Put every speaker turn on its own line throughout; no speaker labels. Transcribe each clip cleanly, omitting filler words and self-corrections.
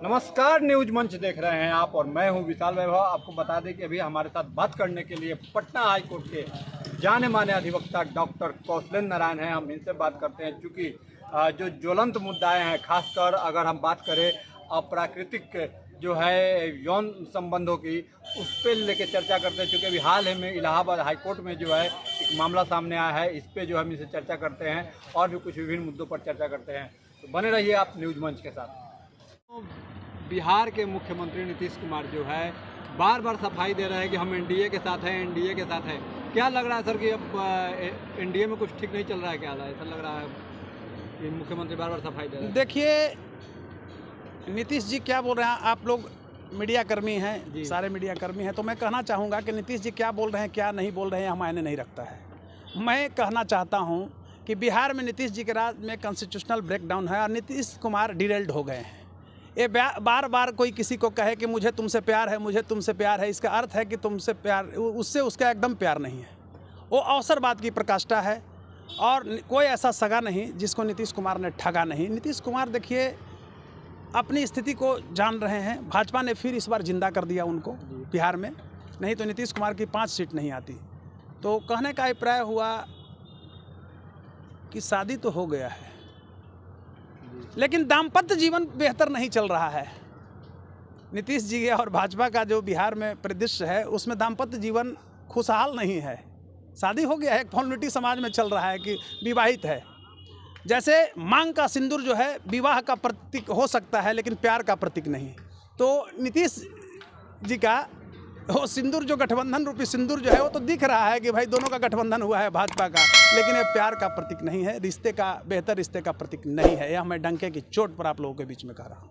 नमस्कार, न्यूज मंच देख रहे हैं आप और मैं हूं विशाल वैभव। आपको बता दें कि अभी हमारे साथ बात करने के लिए पटना हाई कोर्ट के जाने माने अधिवक्ता डॉक्टर कौशलेंद्र नारायण हैं। हम इनसे बात करते हैं क्योंकि जो ज्वलंत मुद्दाएं हैं, खासकर अगर हम बात करें अप्राकृतिक जो है यौन संबंधों की, उस पर लेके चर्चा करते हैं। क्योंकि अभी हाल ही में इलाहाबाद हाई कोर्ट में जो है एक मामला सामने आया है, इस पर जो हम इनसे चर्चा करते हैं और भी कुछ विभिन्न मुद्दों पर चर्चा करते हैं। तो बने रहिए आप न्यूज मंच के साथ। बिहार के मुख्यमंत्री नीतीश कुमार जो है बार बार सफाई दे रहे हैं कि हम एनडीए के साथ हैं, एनडीए के साथ हैं। क्या लग रहा है सर कि अब एनडीए में कुछ ठीक नहीं चल रहा है? क्या ऐसा लग रहा है कि मुख्यमंत्री बार बार सफाई दे रहे हैं?
देखिए, नीतीश जी क्या बोल रहे हैं, आप लोग मीडिया कर्मी हैं, सारे मीडिया कर्मी हैं, तो मैं कहना चाहूँगा कि नीतीश जी क्या बोल रहे हैं क्या नहीं बोल रहे हैं मायने नहीं रखता है। मैं कहना चाहता हूँ कि बिहार में नीतीश जी के राज में कॉन्स्टिट्यूशनल ब्रेकडाउन है और नीतीश कुमार डिरेल्ड हो गए हैं। ये बार बार कोई किसी को कहे कि मुझे तुमसे प्यार है, मुझे तुमसे प्यार है, इसका अर्थ है कि तुमसे प्यार, उससे उसका एकदम प्यार नहीं है। वो अवसरवाद की प्रकाष्ठा है और कोई ऐसा सगा नहीं जिसको नीतीश कुमार ने ठगा नहीं। नीतीश कुमार देखिए अपनी स्थिति को जान रहे हैं। भाजपा ने फिर इस बार जिंदा कर दिया उनको बिहार में, नहीं तो नीतीश कुमार की 5 सीट नहीं आती। तो कहने का अभिप्राय हुआ कि शादी तो हो गया है लेकिन दाम्पत्य जीवन बेहतर नहीं चल रहा है। नीतीश जी और भाजपा का जो बिहार में परिदृश्य है उसमें दाम्पत्य जीवन खुशहाल नहीं है। शादी हो गया है, एक फॉर्मेलिटी समाज में चल रहा है कि विवाहित है। जैसे मांग का सिंदूर जो है विवाह का प्रतीक हो सकता है लेकिन प्यार का प्रतीक नहीं। तो नीतीश जी का वो सिंदूर, जो गठबंधन रूपी सिंदूर जो है, वो तो दिख रहा है कि भाई दोनों का गठबंधन हुआ है भाजपा का, लेकिन ये प्यार का प्रतीक नहीं है, रिश्ते का, बेहतर रिश्ते का प्रतीक नहीं है। यह मैं डंके की चोट पर आप लोगों के बीच में कह रहा हूँ।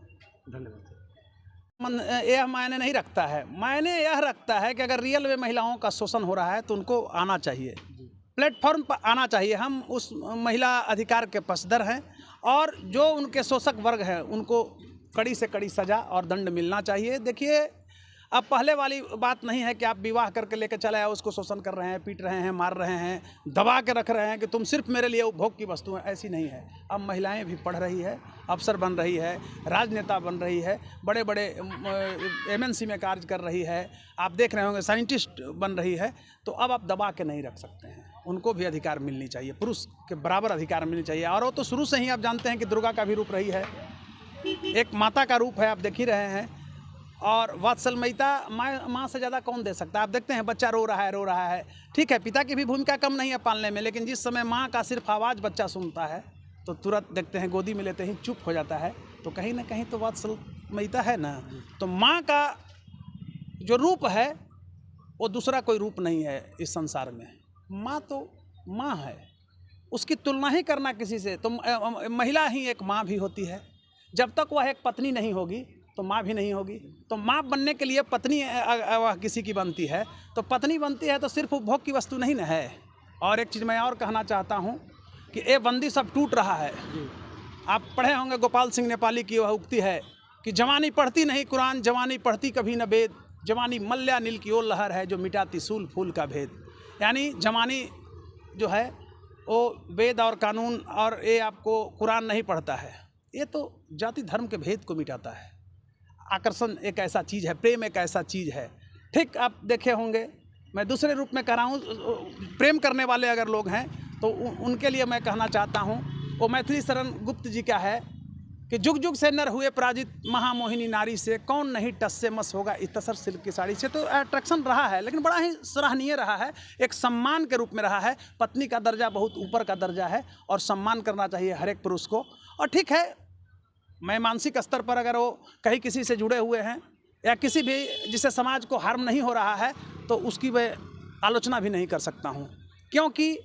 धन्यवाद। यह मायने नहीं रखता है, मायने यह रखता है कि अगर रियल में महिलाओं का शोषण हो रहा है तो उनको आना चाहिए, प्लेटफॉर्म पर आना चाहिए। हम उस महिला अधिकार के पक्षधर हैं और जो उनके शोषक वर्ग हैं उनको कड़ी से कड़ी सजा और दंड मिलना चाहिए। देखिए, अब पहले वाली बात नहीं है कि आप विवाह करके लेकर चले आए, उसको शोषण कर रहे हैं, पीट रहे हैं, मार रहे हैं, दबा के रख रहे हैं कि तुम सिर्फ मेरे लिए उपभोग की वस्तु हैं। ऐसी नहीं है। अब महिलाएं भी पढ़ रही है, अफसर बन रही है, राजनेता बन रही है, बड़े बड़े एमएनसी में कार्य कर रही है, आप देख रहे होंगे साइंटिस्ट बन रही है। तो अब आप दबा के नहीं रख सकते हैं, उनको भी अधिकार मिलनी चाहिए, पुरुष के बराबर अधिकार मिलनी चाहिए। और वो तो शुरू से ही आप जानते हैं कि दुर्गा का भी रूप रही है, एक माता का रूप है, आप देख ही रहे हैं। और वात्सल्यता माँ से ज़्यादा कौन दे सकता है? आप देखते हैं बच्चा रो रहा है, ठीक है, पिता की भी भूमिका कम नहीं है पालने में, लेकिन जिस समय माँ का सिर्फ आवाज़ बच्चा सुनता है तो तुरंत देखते हैं गोदी में लेते ही चुप हो जाता है। तो कहीं ना कहीं तो वात्सल्यता है ना। तो माँ का जो रूप है वो दूसरा कोई रूप नहीं है इस संसार में। माँ तो माँ है, उसकी तुलना ही करना किसी से, तो महिला ही एक माँ भी होती है। जब तक वह एक पत्नी नहीं होगी तो माँ भी नहीं होगी। तो माँ बनने के लिए पत्नी वह किसी की बनती है, तो पत्नी बनती है तो सिर्फ उपभोग की वस्तु नहीं न है। और एक चीज़ मैं और कहना चाहता हूँ कि ये बंदी सब टूट रहा है। आप पढ़े होंगे गोपाल सिंह नेपाली की वह उक्ति है कि जवानी पढ़ती नहीं कुरान, जवानी पढ़ती कभी न वेद, जवानी मल्या नील की ओ लहर है जो मिटाती सूल फूल का भेद। यानी जवानी जो है वो वेद और कानून और ये आपको कुरान नहीं पढ़ता है, ये तो जाति धर्म के भेद को मिटाता है। आकर्षण एक ऐसा चीज़ है, प्रेम एक ऐसा चीज़ है। ठीक, आप देखे होंगे, मैं दूसरे रूप में कह रहा हूँ, प्रेम करने वाले अगर लोग हैं तो उनके लिए मैं कहना चाहता हूँ, वो मैथिली शरण गुप्त जी का है कि जुग जुग से नर हुए पराजित, महामोहिनी नारी से कौन नहीं टस से मस होगा इतसर सिल्क की साड़ी से। तो अट्रैक्शन रहा है, लेकिन बड़ा ही सराहनीय रहा है, एक सम्मान के रूप में रहा है। पत्नी का दर्जा बहुत ऊपर का दर्जा है और सम्मान करना चाहिए हर एक पुरुष को। और ठीक है, मैं मानसिक स्तर पर अगर वो कहीं किसी से जुड़े हुए हैं या किसी भी जिससे समाज को हार्म नहीं हो रहा है तो उसकी मैं आलोचना भी नहीं कर सकता हूँ, क्योंकि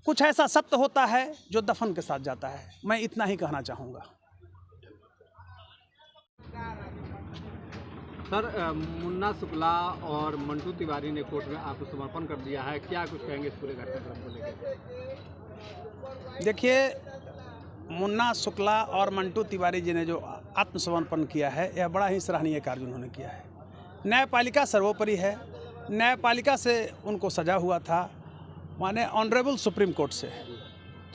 कुछ ऐसा सत्य होता है जो दफन के साथ जाता है। मैं इतना ही कहना चाहूँगा।
सर, मुन्ना शुक्ला और मंटू तिवारी ने कोर्ट में आत्मसमर्पण कर दिया है, क्या कुछ कहेंगे इस पूरे घटनाक्रम को लेकर?
देखिए, मुन्ना शुक्ला और मंटू तिवारी जी ने जो आत्मसमर्पण किया है यह बड़ा ही सराहनीय कार्य उन्होंने किया है। न्यायपालिका सर्वोपरि है, न्यायपालिका से उनको सजा हुआ था, माने ऑनरेबल सुप्रीम कोर्ट से।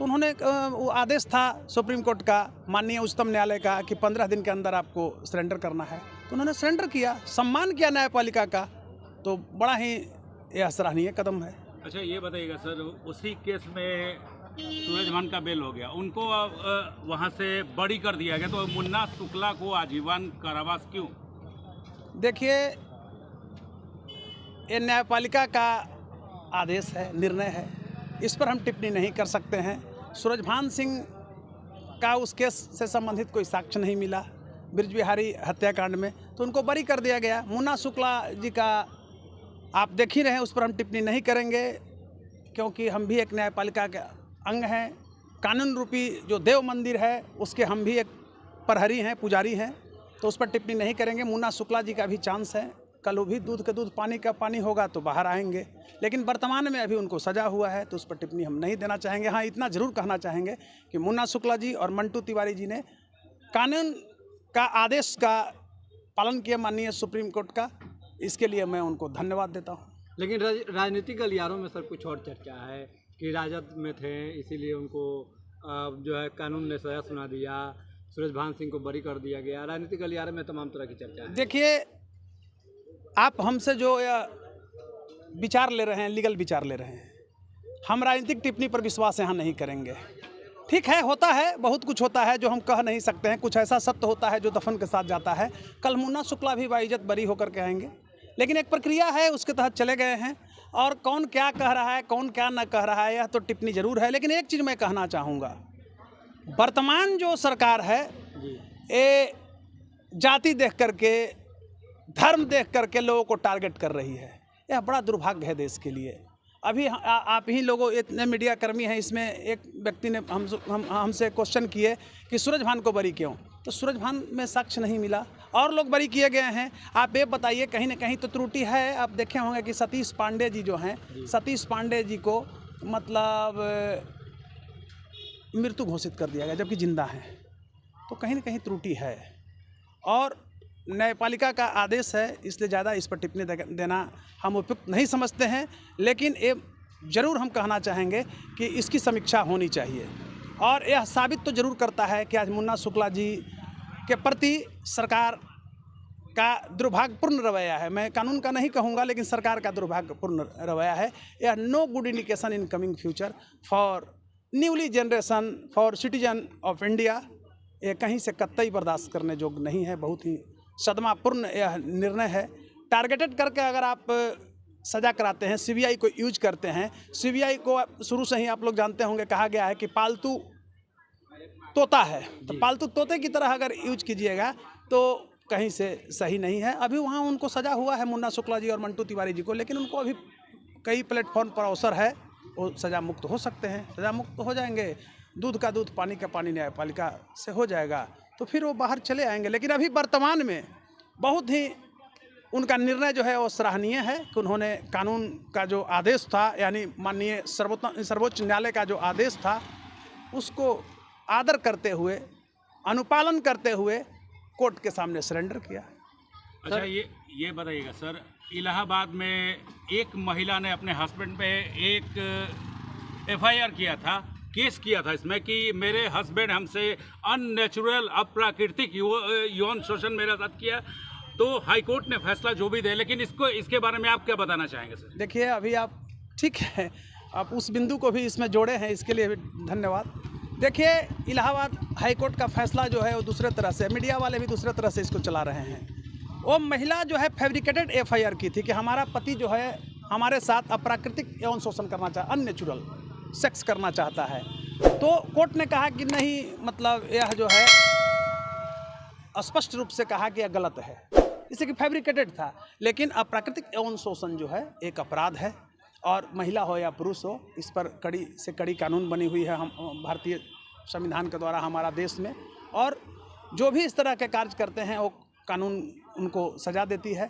तो उन्होंने वो आदेश था सुप्रीम कोर्ट का, माननीय उच्चतम न्यायालय का, कि 15 दिन के अंदर आपको सरेंडर करना है। तो उन्होंने सरेंडर किया, सम्मान किया न्यायपालिका का। तो बड़ा ही यह सराहनीय कदम है।
अच्छा ये बताइएगा सर, उसी केस में सूरज भान का बेल हो गया, उनको वहाँ से बरी कर दिया गया, तो मुन्ना शुक्ला को आजीवन कारावास क्यों?
देखिए, ये न्यायपालिका का आदेश है, निर्णय है, इस पर हम टिप्पणी नहीं कर सकते हैं। सूरजभान सिंह का उस केस से संबंधित कोई साक्ष्य नहीं मिला ब्रिज बिहारी हत्याकांड में, तो उनको बरी कर दिया गया। मुन्ना शुक्ला जी का आप देख ही रहे हैं, उस पर हम टिप्पणी नहीं करेंगे, क्योंकि हम भी एक न्यायपालिका के अंग हैं। कानून रूपी जो देव मंदिर है उसके हम भी एक प्रहरी हैं, पुजारी हैं, तो उस पर टिप्पणी नहीं करेंगे। मुन्ना शुक्ला जी का भी चांस है, कल वो भी दूध का दूध पानी का पानी होगा तो बाहर आएंगे, लेकिन वर्तमान में अभी उनको सजा हुआ है, तो उस पर टिप्पणी हम नहीं देना चाहेंगे। हाँ, इतना ज़रूर कहना चाहेंगे कि मुन्ना शुक्ला जी और मंटू तिवारी जी ने कानून का आदेश का पालन किया, माननीय सुप्रीम कोर्ट का, इसके लिए मैं उनको धन्यवाद देता हूँ।
लेकिन राजनीतिक गलियारों में सर कुछ और चर्चा है कि राजद में थे, इसीलिए उनको जो है कानून ने सजा सुना दिया, सूरजभान सिंह को बरी कर दिया गया। राजनीतिक गलियारों में तमाम तरह की चर्चा है।
देखिए, आप हमसे जो विचार ले रहे हैं, लीगल विचार ले रहे हैं, हम राजनीतिक टिप्पणी पर विश्वास यहाँ नहीं करेंगे। ठीक है, होता है, बहुत कुछ होता है जो हम कह नहीं सकते हैं, कुछ ऐसा सत्य होता है जो दफन के साथ जाता है। कल मुन्ना शुक्ला भी बाइज्जत बरी होकर के आएंगे, लेकिन एक प्रक्रिया है, उसके तहत चले गए हैं, और कौन क्या कह रहा है, कौन क्या न कह रहा है, यह तो टिप्पणी जरूर है। लेकिन एक चीज़ मैं कहना चाहूँगा, वर्तमान जो सरकार है ये जाति देख करके, धर्म देख करके लोगों को टारगेट कर रही है। यह बड़ा दुर्भाग्य है देश के लिए। अभी आप ही लोगों, इतने मीडिया कर्मी हैं, इसमें एक व्यक्ति ने हमसे क्वेश्चन किए कि सूरजभान को बरी क्यों, तो सूरजभान में साक्ष्य नहीं मिला, और लोग बरी किए गए हैं। आप ये बताइए, कहीं ना कहीं तो त्रुटि है। आप देखे होंगे कि सतीश पांडे जी जो हैं, सतीश पांडे जी को मतलब मृत्यु घोषित कर दिया गया जबकि जिंदा हैं, तो कहीं ना कहीं त्रुटि है। और न्यायपालिका का आदेश है, इसलिए ज़्यादा इस पर टिप्पणी देना हम उपयुक्त नहीं समझते हैं। लेकिन ये ज़रूर हम कहना चाहेंगे कि इसकी समीक्षा होनी चाहिए, और यह साबित तो ज़रूर करता है कि आज मुन्ना शुक्ला जी के प्रति सरकार का दुर्भाग्यपूर्ण रवैया है। मैं कानून का नहीं कहूँगा, लेकिन सरकार का दुर्भाग्यपूर्ण रवैया है। यह no good indication in coming future for newly generation, for citizen of India. ये कहीं से कतई बर्दाश्त करने योग्य नहीं है। बहुत ही सदमापूर्ण यह निर्णय है। टारगेटेड करके अगर आप सजा कराते हैं, सीबीआई को यूज करते हैं, सीबीआई को शुरू से ही आप लोग जानते होंगे कहा गया है कि पालतू तोता है, तो पालतू तोते की तरह अगर यूज कीजिएगा तो कहीं से सही नहीं है। अभी वहाँ उनको सजा हुआ है मुन्ना शुक्ला जी और मंटू तिवारी जी को, लेकिन उनको अभी कई प्लेटफॉर्म पर अवसर है, वो सजा मुक्त हो सकते हैं, सजा मुक्त हो जाएंगे। दूध का दूध पानी का पानी न्यायपालिका से हो जाएगा, तो फिर वो बाहर चले आएंगे। लेकिन अभी वर्तमान में बहुत ही उनका निर्णय जो है वो सराहनीय है कि उन्होंने कानून का जो आदेश था, यानी माननीय सर्वोच्च न्यायालय का जो आदेश था, उसको आदर करते हुए, अनुपालन करते हुए कोर्ट के सामने सरेंडर किया।
अच्छा ये बताइएगा सर, इलाहाबाद में एक महिला ने अपने हस्बैंड पे एक एफआईआर किया था, केस किया था इसमें कि मेरे हस्बैंड हमसे अननेचुरल, अप्राकृतिक यौन शोषण मेरे साथ किया। तो हाईकोर्ट ने फैसला जो भी दे, लेकिन इसके बारे में आप क्या बताना चाहेंगे सर?
देखिए, अभी आप ठीक है, आप उस बिंदु को भी इसमें जोड़े हैं, इसके लिए भी धन्यवाद। देखिए, इलाहाबाद हाईकोर्ट का फैसला जो है वो दूसरे तरह से, मीडिया वाले भी दूसरे तरह से इसको चला रहे हैं। वो महिला जो है फैब्रिकेटेड एफआईआर की थी कि हमारा पति जो है हमारे साथ अप्राकृतिक यौन शोषण करना चाहता, अननेचुरल सेक्स करना चाहता है। तो कोर्ट ने कहा कि नहीं, मतलब यह जो है स्पष्ट रूप से कहा कि यह गलत है, इससे कि फैब्रिकेटेड था। लेकिन अप्राकृतिक यौन शोषण जो है एक अपराध है, और महिला हो या पुरुष हो, इस पर कड़ी से कड़ी कानून बनी हुई है हम भारतीय संविधान के द्वारा हमारा देश में, और जो भी इस तरह के कार्य करते हैं वो कानून उनको सजा देती है।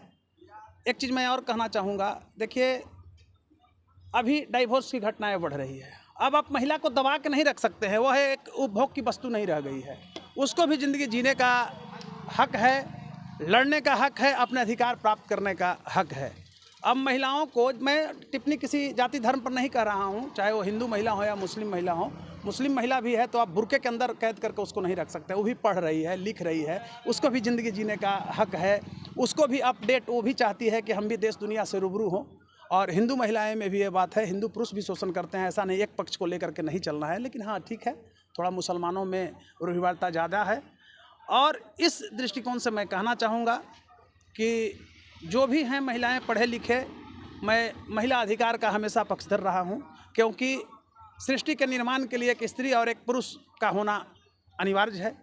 एक चीज़ मैं और कहना चाहूँगा, देखिए, अभी डाइवोर्स की घटनाएं बढ़ रही है। अब आप महिला को दबा के नहीं रख सकते हैं, वह एक उपभोग की वस्तु नहीं रह गई है, उसको भी ज़िंदगी जीने का हक है, लड़ने का हक है, अपने अधिकार प्राप्त करने का हक है। अब महिलाओं को, मैं टिप्पणी किसी जाति धर्म पर नहीं कर रहा हूँ, चाहे वो हिंदू महिला हो या मुस्लिम महिला हो। मुस्लिम महिला भी है तो आप बुर्के के अंदर कैद करके उसको नहीं रख सकते। वो भी पढ़ रही है, लिख रही है, उसको भी ज़िंदगी जीने का हक है, उसको भी अपडेट, वो भी चाहती है कि हम भी देश दुनिया से रूबरू हों। और हिंदू महिलाएं में भी ये बात है, हिंदू पुरुष भी शोषण करते हैं, ऐसा नहीं एक पक्ष को लेकर के नहीं चलना है। लेकिन हाँ ठीक है, थोड़ा मुसलमानों में रूढ़िवादिता ज़्यादा है। और इस दृष्टिकोण से मैं कहना चाहूँगा कि जो भी हैं महिलाएं पढ़े लिखे, मैं महिला अधिकार का हमेशा पक्षधर रहा हूँ, क्योंकि सृष्टि के निर्माण के लिए एक स्त्री और एक पुरुष का होना अनिवार्य है।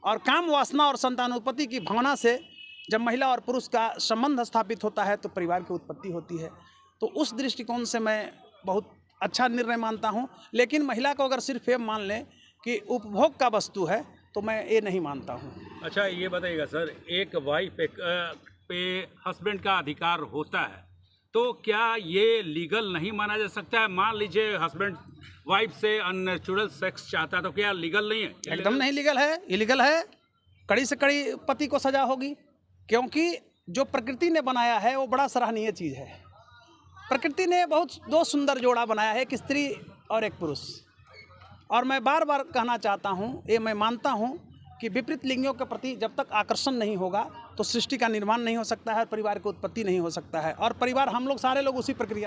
और काम वासना और संतानोत्पत्ति की भावना से जब महिला और पुरुष का संबंध स्थापित होता है तो परिवार की उत्पत्ति होती है। तो उस दृष्टिकोण से मैं बहुत अच्छा निर्णय मानता हूँ। लेकिन महिला को अगर सिर्फ ये मान लें कि उपभोग का वस्तु है तो मैं ये नहीं मानता हूँ।
अच्छा ये बताइएगा सर, एक वाइफ पे हस्बैंड का अधिकार होता है, तो क्या ये लीगल नहीं माना जा सकता है? मान लीजिए हस्बैंड वाइफ से अननेचुरल सेक्स चाहता है तो क्या लीगल नहीं है?
एकदम नहीं लीगल है, इलीगल है। कड़ी से कड़ी पति को सजा होगी, क्योंकि जो प्रकृति ने बनाया है वो बड़ा सराहनीय चीज़ है। प्रकृति ने बहुत दो सुंदर जोड़ा बनाया है, एक स्त्री और एक पुरुष। और मैं बार बार कहना चाहता हूँ, ये मैं मानता हूँ कि विपरीत लिंगियों के प्रति जब तक आकर्षण नहीं होगा तो सृष्टि का निर्माण नहीं हो सकता है, परिवार की उत्पत्ति नहीं हो सकता है। और परिवार हम लोग सारे लोग उसी प्रक्रिया